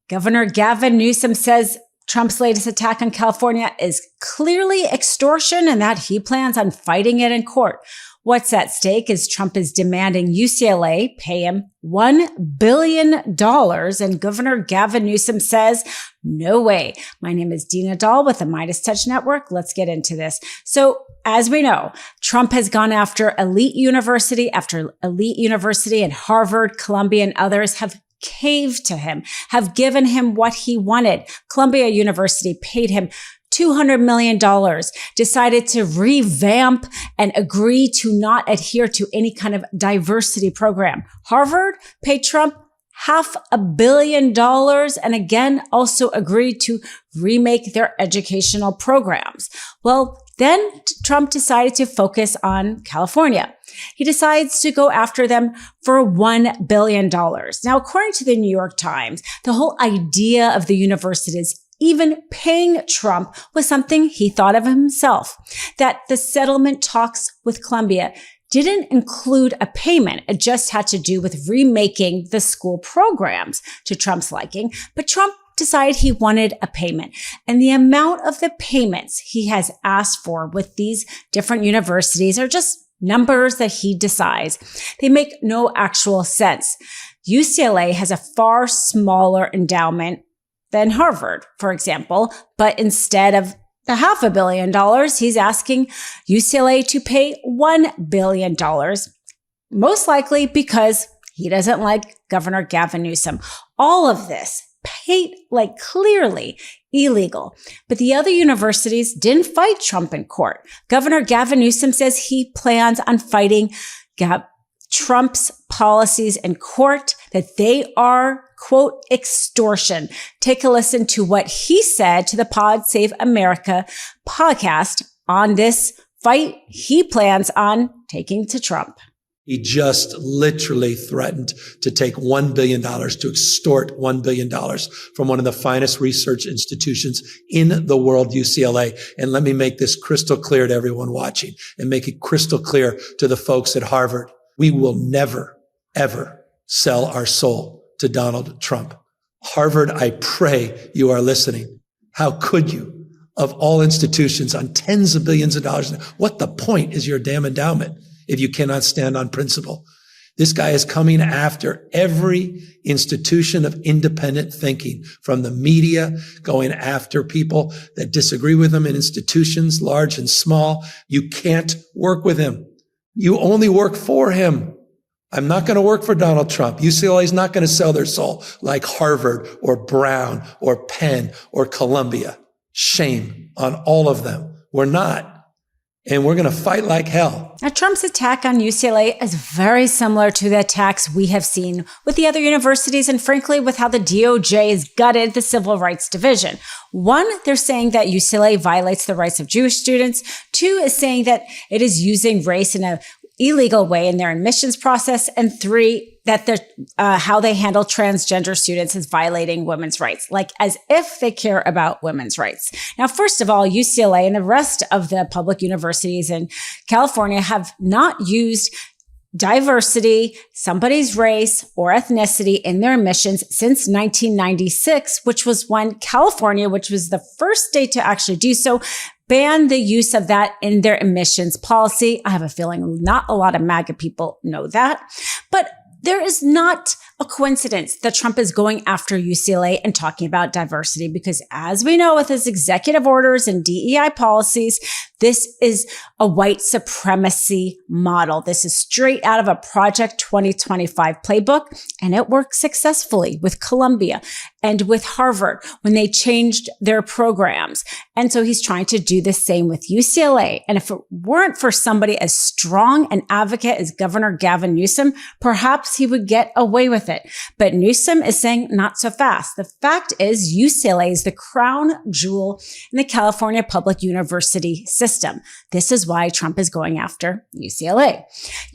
Governor Gavin Newsom says Trump's latest attack on California is clearly extortion and that he plans on fighting it in court. What's at stake is Trump is demanding UCLA pay him $1 billion, and Governor Gavin Newsom says, no way. My name is Dina Doll with the MeidasTouch Network. Let's get into this. So, as we know, Trump has gone after elite university after elite university, and Harvard, Columbia, and others have caved to him, have given him what he wanted. Columbia University paid him $200 million, decided to revamp and agree to not adhere to any kind of diversity program. Harvard paid Trump $500 million and again also agreed to remake their educational programs. Well, then Trump decided to focus on California. He decides to go after them for $1 billion. Now, according to the New York Times, the whole idea of the universities even paying Trump was something he thought of himself, that the settlement talks with Columbia didn't include a payment. It just had to do with remaking the school programs to Trump's liking. But Trump decided he wanted a payment. And the amount of the payments he has asked for with these different universities are just numbers that he decides. They make no actual sense. UCLA has a far smaller endowment than Harvard, for example, but instead of the $500 million, he's asking UCLA to pay $1 billion, most likely because he doesn't like Governor Gavin Newsom. All of this paid clearly illegal. But the other universities didn't fight Trump in court. Governor Gavin Newsom says he plans on fighting Trump's policies in court, that they are, quote, extortion. Take a listen to what he said to the Pod Save America podcast on this fight he plans on taking to Trump. He just literally threatened to take $1 billion, to extort $1 billion from one of the finest research institutions in the world, UCLA. And let me make this crystal clear to everyone watching and make it crystal clear to the folks at Harvard. We will never, ever sell our soul to Donald Trump. Harvard, I pray you are listening. How could you, of all institutions on tens of billions of dollars? What the point is your damn endowment if you cannot stand on principle? This guy is coming after every institution of independent thinking, from the media, going after people that disagree with him in institutions, large and small. You can't work with him. You only work for him. I'm not going to work for Donald Trump. UCLA is not going to sell their soul like Harvard or Brown or Penn or Columbia. Shame on all of them. We're not. And we're going to fight like hell. Now, Trump's attack on UCLA is very similar to the attacks we have seen with the other universities and, frankly, with how the DOJ has gutted the Civil Rights Division. One, they're saying that UCLA violates the rights of Jewish students. Two is saying that it is using race in an illegal way in their admissions process. And three, that how they handle transgender students is violating women's rights, like as if they care about women's rights. Now, first of all, UCLA and the rest of the public universities in California have not used diversity, somebody's race or ethnicity in their admissions since 1996, which was when California, which was the first state to actually do so, banned the use of that in their admissions policy. I have a feeling not a lot of MAGA people know that, but there is not a coincidence that Trump is going after UCLA and talking about diversity, because as we know, with his executive orders and DEI policies, this is a white supremacy model. This is straight out of a Project 2025 playbook, and it worked successfully with Columbia and with Harvard when they changed their programs. And so he's trying to do the same with UCLA. And if it weren't for somebody as strong an advocate as Governor Gavin Newsom, perhaps he would get away with it. But Newsom is saying not so fast. The fact is UCLA is the crown jewel in the California public university system. This is why Trump is going after UCLA.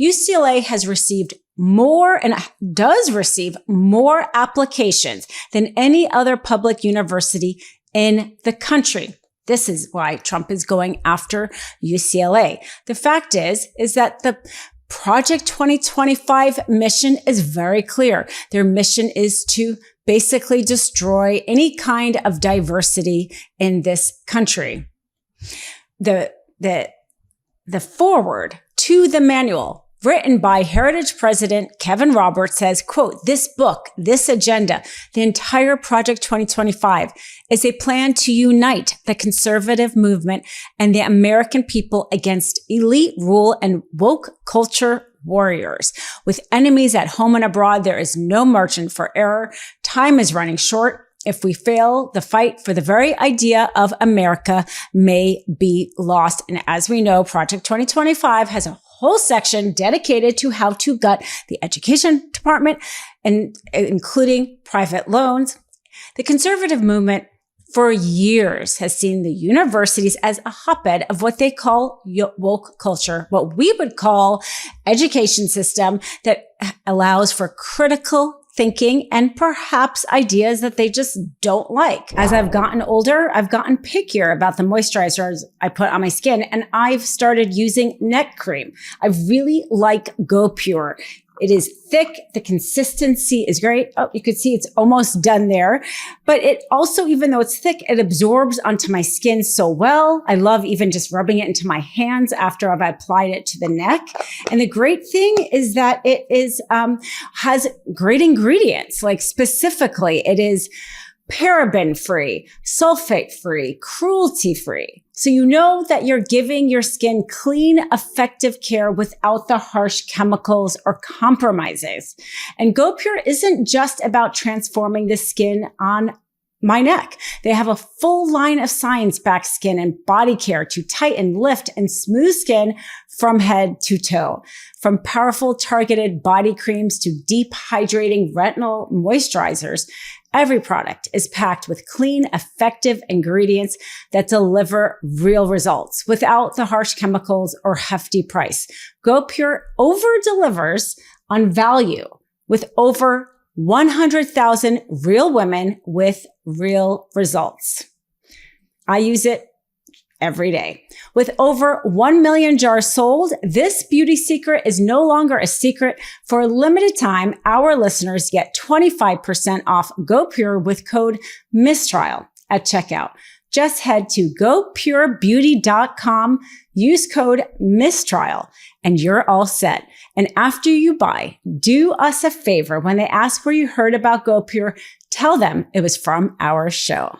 UCLA has received more and does receive more applications than any other public university in the country. This is why Trump is going after UCLA. The fact is that the Project 2025 mission is very clear. Their mission is to basically destroy any kind of diversity in this country. The foreword to the manual, written by Heritage President Kevin Roberts, says, quote, "This book, this agenda, the entire Project 2025 is a plan to unite the conservative movement and the American people against elite rule and woke culture warriors. With enemies at home and abroad, there is no margin for error. Time is running short. If we fail, the fight for the very idea of America may be lost." And as we know, Project 2025 has a whole section dedicated to how to gut the education department, and including private loans. The conservative movement for years has seen the universities as a hotbed of what they call woke culture, what we would call education system that allows for critical thinking and perhaps ideas that they just don't like. As I've gotten older, I've gotten pickier about the moisturizers I put on my skin, and I've started using neck cream. I really like Go Pure. It is thick. The consistency is great. Oh, you can see it's almost done there. But it also, even though it's thick, it absorbs onto my skin so well. I love even just rubbing it into my hands after I've applied it to the neck. And the great thing is that it is has great ingredients. Like specifically, it is paraben-free, sulfate-free, cruelty-free. So you know that you're giving your skin clean, effective care without the harsh chemicals or compromises. And Go Pure isn't just about transforming the skin on my neck. They have a full line of science-backed skin and body care to tighten, lift, and smooth skin from head to toe. From powerful targeted body creams to deep hydrating retinol moisturizers, every product is packed with clean, effective ingredients that deliver real results without the harsh chemicals or hefty price. Go Pure over-delivers on value with over 100,000 real women with real results. I use it every day. With over 1 million jars sold, this beauty secret is no longer a secret. For a limited time, our listeners get 25% off Go Pure with code MISTRIAL at checkout. Just head to gopurebeauty.com, use code MISTRIAL, and you're all set. And after you buy, do us a favor. When they ask where you heard about Go Pure, tell them it was from our show.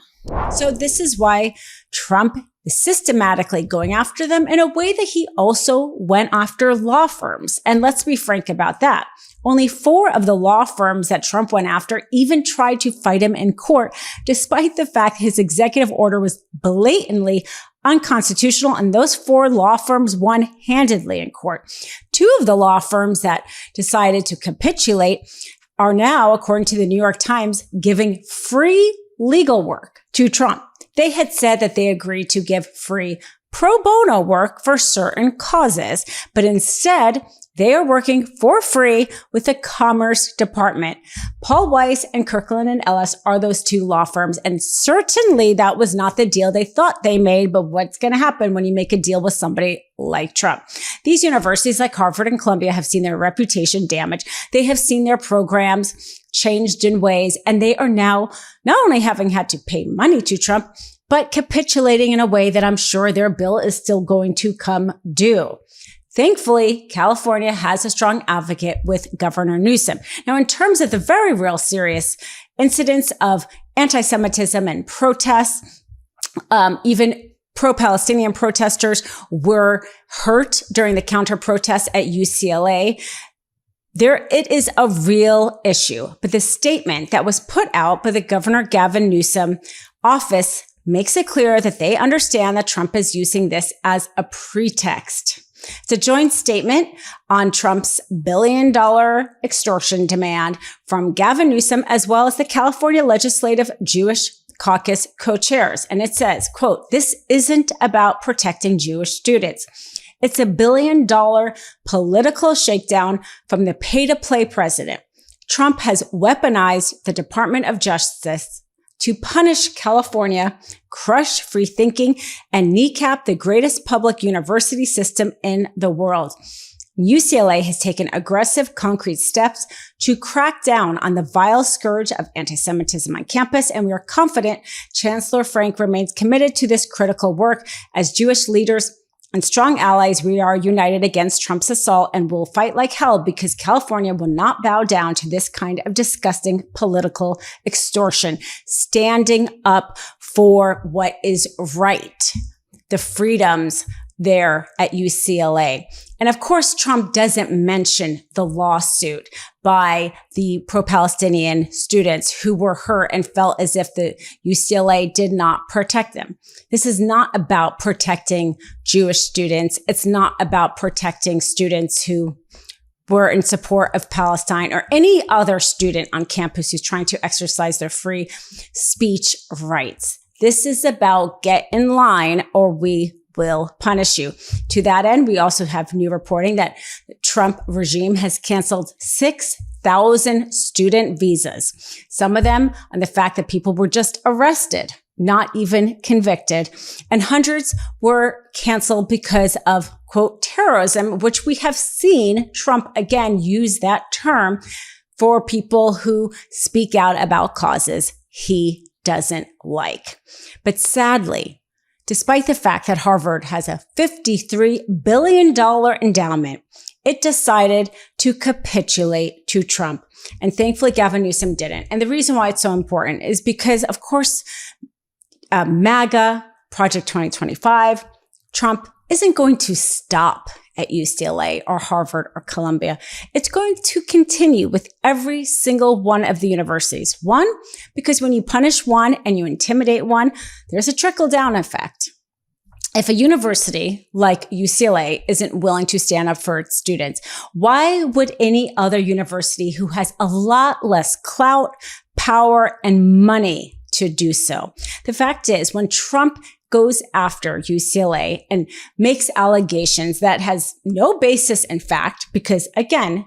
So this is why Trump is systematically going after them in a way that he also went after law firms. And let's be frank about that. Only 4 of the law firms that Trump went after even tried to fight him in court, despite the fact his executive order was blatantly unconstitutional, and those 4 law firms won handedly in court. 2 of the law firms that decided to capitulate are now, according to the New York Times, giving free legal work to Trump. They had said that they agreed to give free pro bono work for certain causes, but instead they are working for free with the Commerce Department. Paul Weiss and Kirkland and Ellis are those 2 law firms, and certainly that was not the deal they thought they made, but what's going to happen when you make a deal with somebody like Trump? These universities like Harvard and Columbia have seen their reputation damaged. They have seen their programs changed in ways, and they are now not only having had to pay money to Trump, but capitulating in a way that I'm sure their bill is still going to come due. Thankfully, California has a strong advocate with Governor Newsom. Now, in terms of the very real serious incidents of anti-Semitism and protests, even pro-Palestinian protesters were hurt during the counter-protests at UCLA. It is a real issue, but the statement that was put out by the Governor Gavin Newsom office makes it clear that they understand that Trump is using this as a pretext. It's a joint statement on Trump's billion-dollar extortion demand from Gavin Newsom, as well as the California Legislative Jewish Caucus co-chairs. And it says, quote, "This isn't about protecting Jewish students. It's a billion-dollar political shakedown from the pay-to-play president. Trump has weaponized the Department of Justice to punish California, crush free thinking, and kneecap the greatest public university system in the world. UCLA has taken aggressive, concrete steps to crack down on the vile scourge of anti-Semitism on campus, and we are confident Chancellor Frank remains committed to this critical work. As Jewish leaders and strong allies, we are united against Trump's assault and will fight like hell because California will not bow down to this kind of disgusting political extortion. Standing up for what is right, the freedoms there at UCLA. And of course, Trump doesn't mention the lawsuit by the pro-Palestinian students who were hurt and felt as if the UCLA did not protect them. This is not about protecting Jewish students. It's not about protecting students who were in support of Palestine or any other student on campus who's trying to exercise their free speech rights. This is about get in line or we will punish you. To that end, we also have new reporting that the Trump regime has canceled 6,000 student visas. Some of them on the fact that people were just arrested, not even convicted. And hundreds were canceled because of, quote, terrorism, which we have seen Trump again use that term for people who speak out about causes he doesn't like. But sadly, despite the fact that Harvard has a $53 billion endowment, it decided to capitulate to Trump. And thankfully, Gavin Newsom didn't. And the reason why it's so important is because, of course, MAGA, Project 2025, Trump isn't going to stop at UCLA or Harvard or Columbia. It's going to continue with every single one of the universities. One, because when you punish one and you intimidate one, there's a trickle-down effect. If a university like UCLA isn't willing to stand up for its students, why would any other university who has a lot less clout, power, and money to do so? The fact is, when Trump goes after UCLA and makes allegations that has no basis in fact, because again,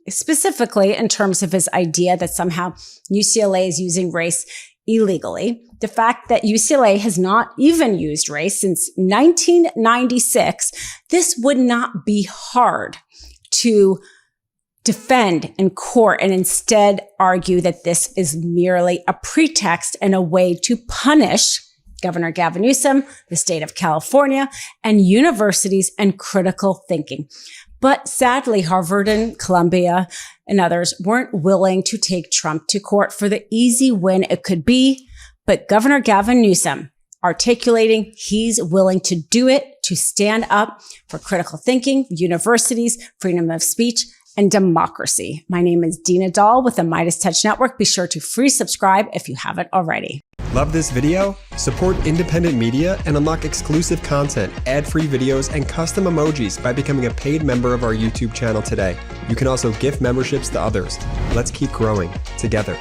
specifically in terms of his idea that somehow UCLA is using race illegally, the fact that UCLA has not even used race since 1996, this would not be hard to defend in court and instead argue that this is merely a pretext and a way to punish Governor Gavin Newsom, the state of California, and universities and critical thinking. But sadly, Harvard and Columbia and others weren't willing to take Trump to court for the easy win it could be. But Governor Gavin Newsom articulating he's willing to do it, to stand up for critical thinking, universities, freedom of speech, and democracy. My name is Dina Doll with the MeidasTouch Network. Be sure to free subscribe if you haven't already. Love this video? Support independent media and unlock exclusive content, ad-free videos, and custom emojis by becoming a paid member of our YouTube channel today. You can also gift memberships to others. Let's keep growing together.